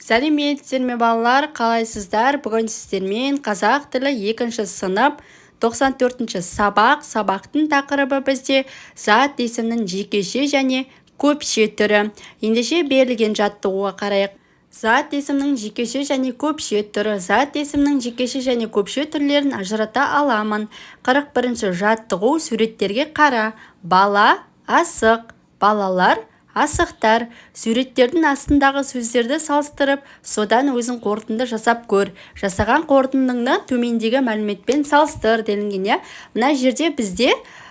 Сәлеметсіздер ме балалар, қалайсыздар? Бүгін сіздермен қазақ тілі 2-ші сынып 94-ші сабақтың тақырыбы бізде зат есімнің жекеше және көпше түрі. Ендеше берілген жаттығуға қарайық. Зат есімнің жекеше және көпше түрі. Зат есімнің жекеше және көпше түрлерін ажырата аламын. 41-ші жаттығу. Суреттерге қара. Бала, асық, балалар, асықтар. Суреттердің астындағы сөздерді салыстырып, содан өзің қорытынды жасап көр. Жасаған қорытындыңды төмендегі мәліметпен салыстыр делінген. Мына жерде бізде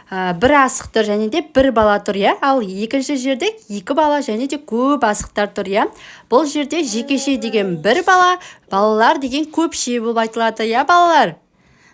бір асық тұр және де бір бала тұр. Ал екінші жерде екі бала және де көп асықтар тұр. Бұл жерде жекеше деген бір бала, балалар деген көпше болып айтылады. Балалар.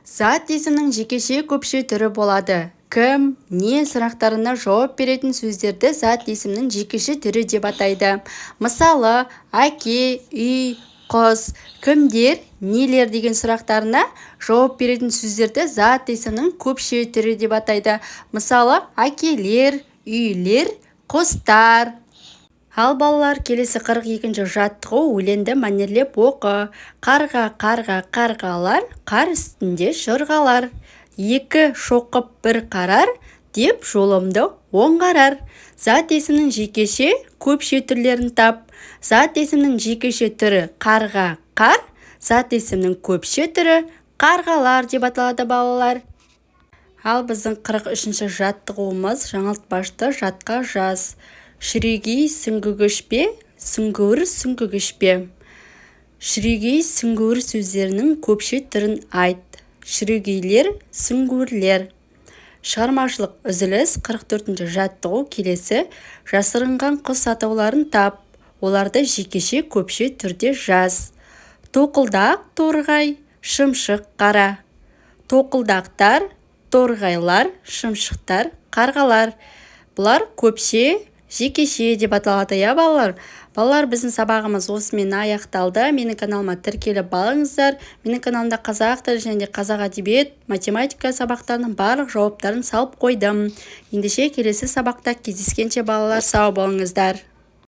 Зат есімнің жекеше көпше түрі болады. Кім, не сұрақтарына жауап беретін сөздерді зат есімнің жекеше түрі деп атайды. Мысалы, әке, үй, қыз, кімдер, нелер деген сұрақтарына жауап беретін сөздерді зат есімнің көпше түрі деп атайды. Мысалы, әкелер, үйлер, құстар. Ал балалар, келесі 42-ші жаттығу. Өлеңді мәнерлеп оқы. Қарға, қарғалар, қар үстінде жорғалар. Екі шоқып бір қарар, деп жолымды оңғарар. Зат есімнің жекеше көпше түрлерін тап. Зат есімнің жекеше түрі қарға, қар. Зат есімнің көпше түрі қарғалар деп аталады балалар. Ал біздің 43-ші жаттығуымыз жаңылтпашты жатқа жаз. Шірегей сүңгігіш пе, сүңгуір сүңгігіш пе. Шірегей сүңгуір сөздерінің көпше түрін айт. Шірегейлер, сүңгуірлер. Шығармашылық үзіліс. 44-ші жаттығу келесі. Жасырынған құс атауларын тап. Оларды жекеше көпше түрде жаз. Тоқылдақ, торғай, шымшық, қара. Тоқылдақтар, торғайлар, шымшықтар, қарғалар. Бұлар көпше, жекеше деп аталады. Балалар. Балалар, біздің сабағымыз осымен аяқталды. Менің каналыма тіркеліп алыңыздар. Менің каналымда қазақ тілі және қазақ әдебиет, математика сабақтарының барлық жауаптарын салып қойдым. Ендеше келесі сабақта кездескенше балалар, сау болыңыздар.